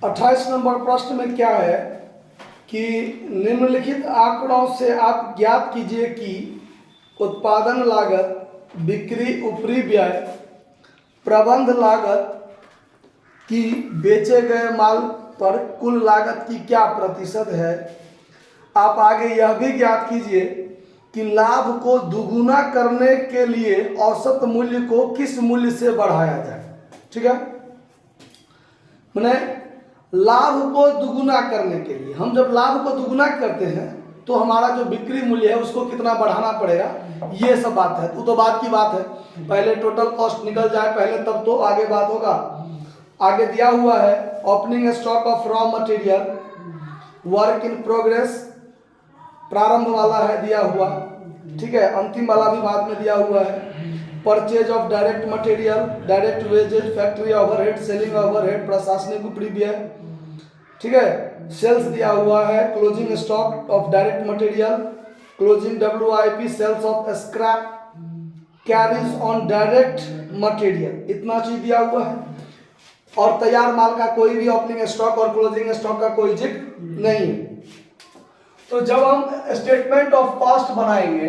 28 number प्रश्न में क्या है कि निम्नलिखित आंकड़ों से आप ज्ञात कीजिए कि उत्पादन लागत, बिक्री ऊपरी व्यय, प्रबंध लागत की बेचे गए माल पर कुल लागत की क्या प्रतिशत है। आप आगे यह भी ज्ञात कीजिए कि लाभ को दुगुना करने के लिए औसत मूल्य को किस मूल्य से बढ़ाया जाए। ठीक है, मैंने लाभ को दुगुना करने के लिए, हम जब लाभ को दुगुना करते हैं तो हमारा जो बिक्री मूल्य है उसको कितना बढ़ाना पड़ेगा, ये सब बात है। तो बाद की बात है, पहले टोटल कॉस्ट निकल जाए पहले, तब तो आगे बात होगा। आगे दिया हुआ है opening stock of raw material, work in progress प्रारंभ वाला है दिया हुआ, ठीक है, अंतिम वाला भी बाद में दिया हुआ है। Purchase of direct material, direct wages, factory overhead, selling overhead, प्रशासनिक ऊपरी व्यय, ठीक है। सेल्स दिया हुआ है, closing stock of direct material, closing WIP, sales of scrap, carriage on direct material, इतना चीज दिया हुआ है। और तैयार माल का कोई भी ओपनिंग स्टॉक और क्लोजिंग स्टॉक का कोई जिक्र नहीं है। तो जब हम स्टेटमेंट ऑफ कॉस्ट बनाएंगे,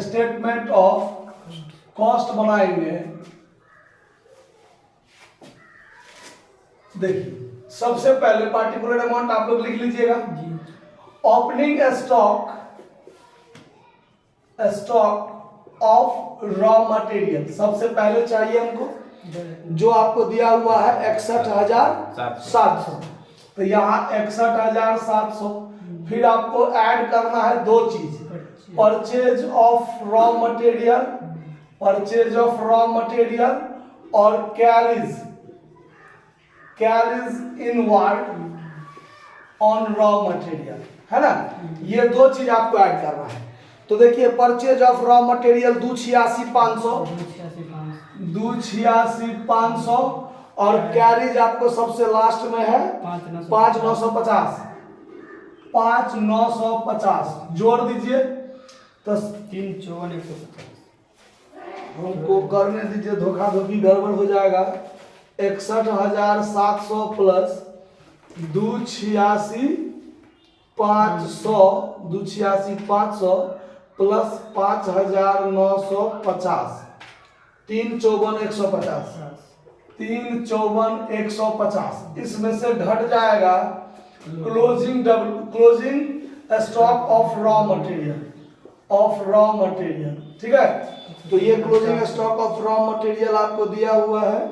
स्टेटमेंट ऑफ कॉस्ट बनाएंगे, देखिए सबसे पहले पार्टिकुलर अमाउंट आप लोग लिख लीजिएगा। Opening stock of raw material सबसे पहले चाहिए हमको, जो आपको दिया हुआ है 61,700। तो यहाँ 61,700, फिर आपको ऐड करना है दो चीज, purchase of raw material, purchase of raw material और carriage inward on raw material, है ना। ये दो चीज आपको ऐड करना है। तो देखिए परचेज ऑफ रॉ मटेरियल 286,500 और कैरीज आपको सबसे लास्ट में है 5,950 जोड़ दीजिए। तो 354,150 हमको करने दीजिए, धोखा धोखी गड़बड़ हो जाएगा। 61,700 प्लस 286,500 प्लस 5,950, 354,150, इसमें से घट जाएगा closing stock of raw material, ठीक है। तो ये closing stock of raw material आपको दिया हुआ है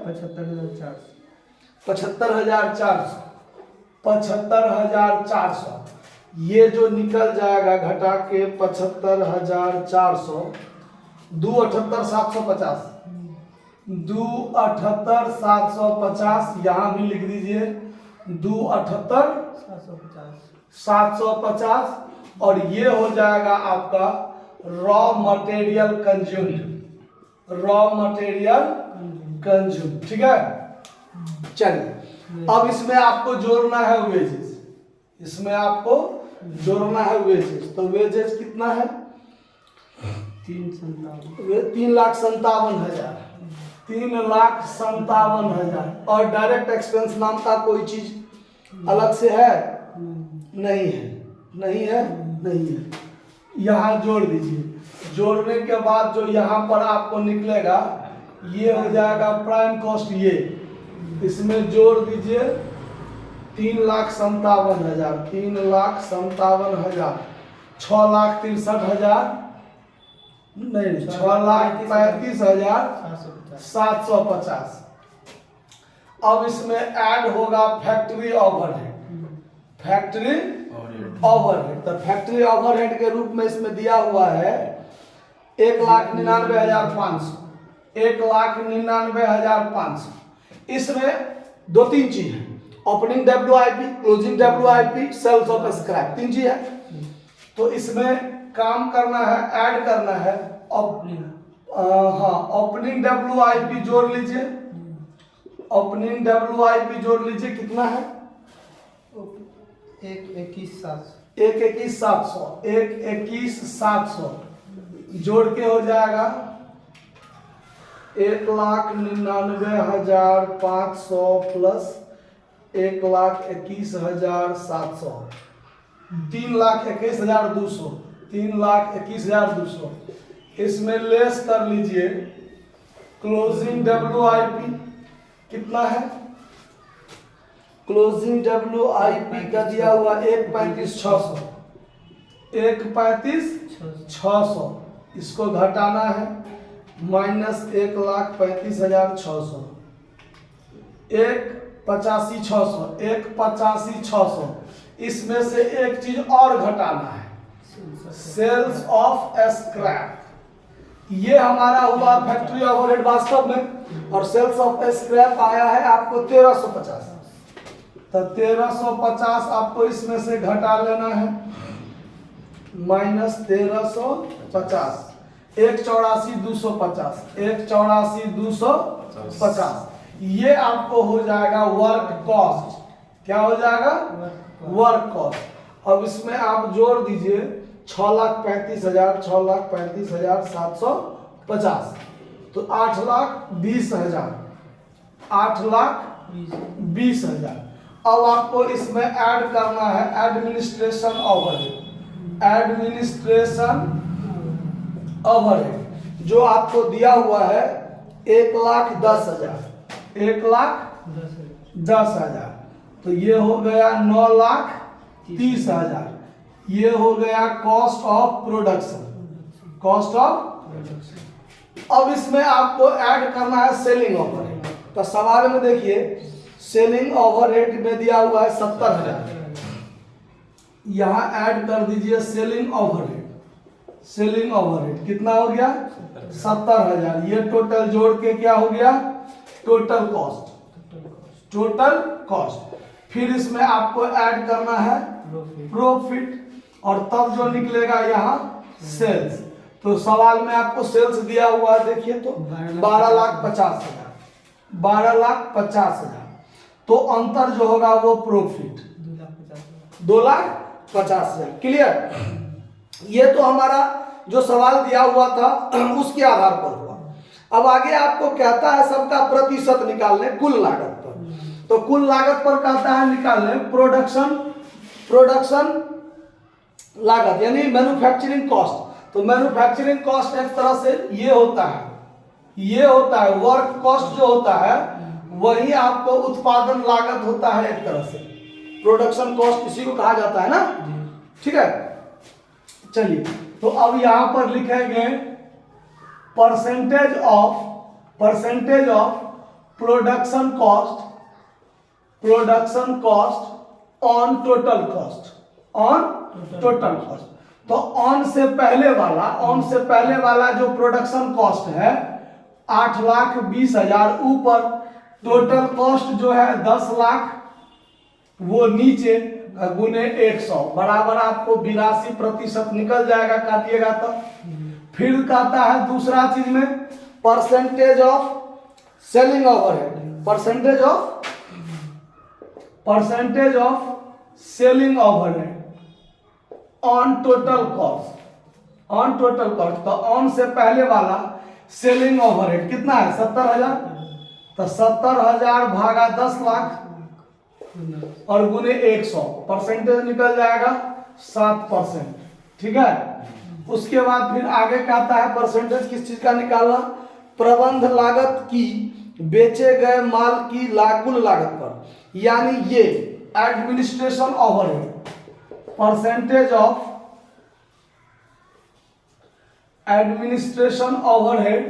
75,400। ये जो निकल जाएगा घटा के 75,400, 278,750 यहाँ भी लिख दीजिए 278,750, और ये हो जाएगा आपका रॉ मटेरियल कंज्यूम, ठीक है। चलिए अब इसमें आपको जोड़ना है वेजेस, तो वेजेस कितना है 3,57,000 और डायरेक्ट एक्सपेंस नाम का कोई चीज अलग से है नहीं है। यहाँ जोड़ दीजिए, जोड़ने के बाद जो यहाँ पर आपको निकलेगा ये हो जाएगा प्राइम कॉस्ट, ये इसमें जोड़ दीजिए 3,57,000, 6,63,000 नहीं 6,35,750। अब इसमें ऐड होगा फैक्ट्री ओवरहेड, तो फैक्ट्री ओवरहेड के रूप में इसमें दिया हुआ है 1,99,500। इसमें दो तीन चीज है, opening WIP, closing WIP, sales of scrap, तीन चीज है। तो इसमें काम करना है, ऐड करना है ओपनिंग WIP जोड़ लीजिए, कितना है 1,21,700 जोड़ के हो जाएगा 1,99,500 प्लस 1,21,700, 3,21,200, 3,21,200। इसमें लेस कर लीजिए क्लोजिंग WIP कितना है? क्लोजिंग WIP का दिया हुआ 1,35,600, 1,35,600 इसको घटाना है माइनस 1,35,600, 1,85,600, 1,85,600। इसमें से एक चीज और घटाना है, सेल्स ऑफ स्क्रैप। ये हमारा हुआ फैक्ट्री ओवरहेड वास्तव में, और सेल्स ऑफ स्क्रैप आया है आपको 1,350। तो 1,350 आपको इसमें से घटा लेना है माइनस 1,350, 1,84,250, 1,84,250। ये आपको हो जाएगा वर्क कॉस्ट। क्या हो जाएगा? Work cost. अब इसमें आप जोड़ दीजिए 6,35,000, 6,35,750, तो 8,20,000, 8,20,000। अब आपको इसमें ऐड करना है एडमिनिस्ट्रेशन ओवरहेड, एडमिनिस्ट्रेशन ओवरहेड जो आपको दिया हुआ है 1,10,000, 1,10,000। तो ये हो गया 9,30,000। ये हो गया cost of production, cost of. अब इसमें आपको ऐड करना है सेलिंग ओवरहेड। तो सवाल में देखिए सेलिंग ओवरहेड में दिया हुआ है 70,000, यहां ऐड कर दीजिए सेलिंग ओवरहेड। सेलिंग ओवरहेड कितना हो गया? 70,000। ये टोटल जोड़ के क्या हो गया? Total cost, total cost. फिर इसमें आपको ऐड करना है प्रॉफिट, और तब जो निकलेगा यहाँ सेल्स। तो सवाल में आपको सेल्स दिया हुआ है, देखिए तो 12,50,000, 12,50,000। तो अंतर जो होगा वो प्रॉफिट 2,50,000। क्लियर? ये तो हमारा जो सवाल दिया हुआ था उसके आधार पर हुआ। अब आगे आपको कहता है सबका प्रतिशत निकालने कुल लागत पर। तो कुल लागत पर कहता है निकालने प्रोडक्शन लागत यानी मैन्युफैक्चरिंग कॉस्ट। तो मैन्युफैक्चरिंग कॉस्ट एक तरह से ये होता है, ये होता है वर्क कॉस्ट जो होता है वही आपको उत्पादन लागत होता है एक तरह से। प्रोडक्शन कॉस्ट इसी को कहा जाता है ना, ठीक है। चलिए तो अब यहां पर लिखेंगे percentage of production cost on total cost, on total cost. तो ऑन से पहले वाला जो प्रोडक्शन कॉस्ट है 8,20,000 ऊपर, टोटल कॉस्ट जो है 10 लाख वो नीचे गुने 100 बराबर आपको 82% निकल जाएगा, काटिएगा तो। फिर कहता है दूसरा चीज में percentage of selling overhead, percentage of selling overhead on total cost, on total cost. तो ऑन से पहले वाला सेलिंग ओवरहेड कितना है? 70,000। तो 70,000 भागा 10 लाख और गुने 100, परसेंटेज निकल जाएगा 7%, ठीक है। उसके बाद फिर आगे कहता है परसेंटेज किस चीज का निकालना? प्रबंध लागत की बेचे गए माल की कुल लागत पर, यानी ये administration overhead, percentage of administration overhead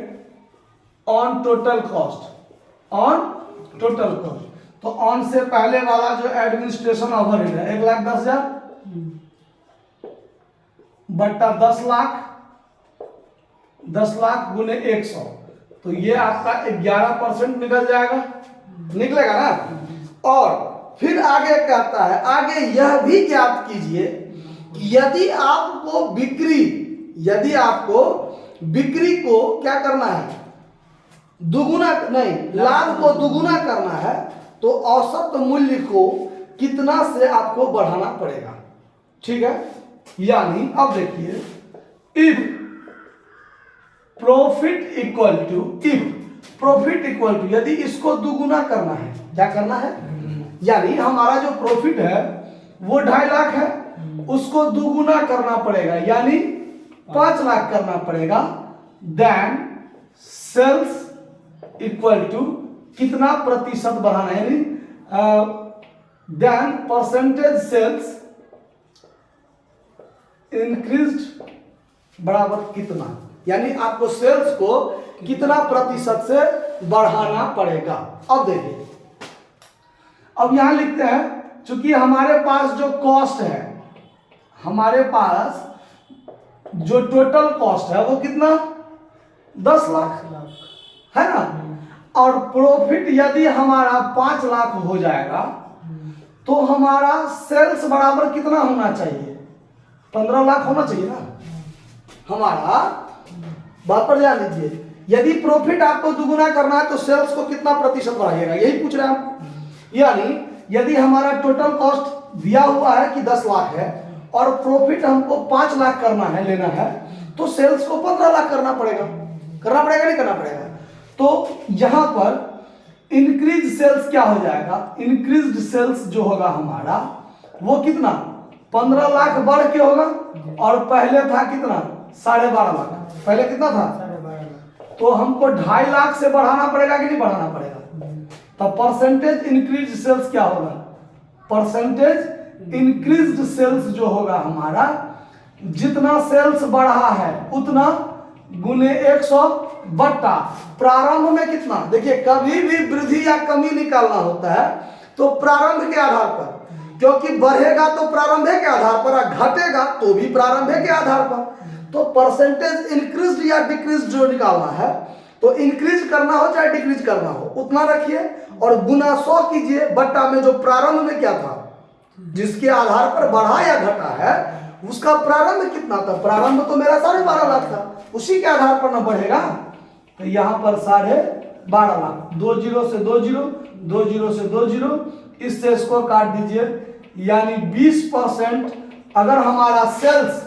on total cost, on total cost. तो ऑन से पहले वाला जो एडमिनिस्ट्रेशन ओवरहेड है 1,10,000 बट्टा 10 लाख, 10 लाख गुने 100, तो ये आपका 11% निकल जाएगा, निकलेगा ना। और फिर आगे कहता है, आगे यह भी ज्ञात कीजिए कि यदि आपको बिक्री को क्या करना है? दुगुना नहीं, लाभ को दुगुना करना है तो औसत मूल्य को कितना से आपको बढ़ाना पड़ेगा, ठीक है। यानी अब देखिए इफ प्रॉफिट इक्वल टू, यदि इसको दुगुना करना है, क्या करना है, यानी हमारा जो प्रॉफिट है वो 2.5 लाख है, उसको दुगुना करना पड़ेगा यानी 5 लाख करना पड़ेगा। देन सेल्स इक्वल टू कितना प्रतिशत बढ़ाना है, यानी देन परसेंटेज सेल्स इंक्रीज्ड बराबर कितना, यानी आपको सेल्स को कितना प्रतिशत से बढ़ाना पड़ेगा। अब देखिए, अब यहां लिखते हैं, चूंकि हमारे पास जो कॉस्ट है, हमारे पास जो टोटल कॉस्ट है वो कितना 10 लाख है ना, और प्रॉफिट यदि हमारा 5 लाख हो जाएगा तो हमारा सेल्स बराबर कितना होना चाहिए, 15 लाख होना चाहिए ना। हमारा बात पर ध्यान दीजिए, यदि प्रॉफिट आपको दुगुना करना है तो सेल्स को कितना प्रतिशत बढ़ाइएगा, यही पूछ रहे हैं हम। यानी यदि हमारा टोटल कॉस्ट दिया हुआ है कि 10 लाख है और प्रॉफिट हमको 5 लाख करना है, लेना है, तो सेल्स को 15 लाख करना पड़ेगा नहीं करना पड़ेगा। तो यहां पर इंक्रीज सेल्स क्या हो जाएगा, इंक्रीज्ड सेल्स जो होगा हमारा वो कितना 15 लाख बढ़ के होगा, और पहले था कितना 12.5 लाख, पहले कितना था 12.5 लाख। तो हमको 2.5 लाख से बढ़ाना पड़ेगा कि नहीं बढ़ाना पड़ेगा। तो परसेंटेज इंक्रीज सेल्स क्या होगा, परसेंटेज इंक्रीज्ड सेल्स जो होगा हमारा, जितना सेल्स बढ़ा है उतना गुने 100 बट्टा प्रारंभ में कितना। देखिए, कभी भी वृद्धि या कमी निकालना होता है तो प्रारंभ के आधार पर, क्योंकि बढ़ेगा तो प्रारंभ के आधार पर, और घटेगा तो भी प्रारंभ के आधार पर। तो परसेंटेज इंक्रीज या डिक्रीज जो निकालना है, तो इंक्रीज करना हो चाहे डिक्रीज करना हो उतना रखिए, और गुना 100 कीजिए बट्टा में जो प्रारंभ में क्या था, जिसके आधार पर बढ़ा या घटा है उसका प्रारंभ कितना था। प्रारंभ तो मेरा 12.5 लाख था, उसी के आधार पर ना बढ़ेगा। तो यहां पर 12.5 लाख, 2 जीरो से 2 जीरो, 2 जीरो से 2 जीरो, इससे इसको काट दीजिए, यानी 20%। अगर हमारा सेल्स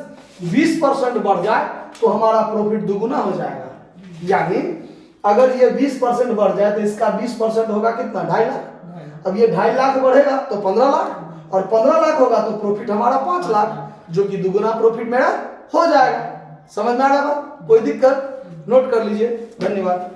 20% बढ़ जाए तो हमारा प्रॉफिट दुगुना हो जाएगा। यानी अगर ये 20% बढ़ जाए तो इसका 20% होगा कितना 2.5 लाख। अब ये 2.5 लाख बढ़ेगा तो 15 लाख, और 15 लाख होगा तो प्रॉफिट हमारा 5 लाख, जो कि दुगुना प्रॉफिट मेरा हो जाएगा। समझ में आ रहा है बात, कोई दिक्कत, नोट कर लीजिए। धन्यवाद।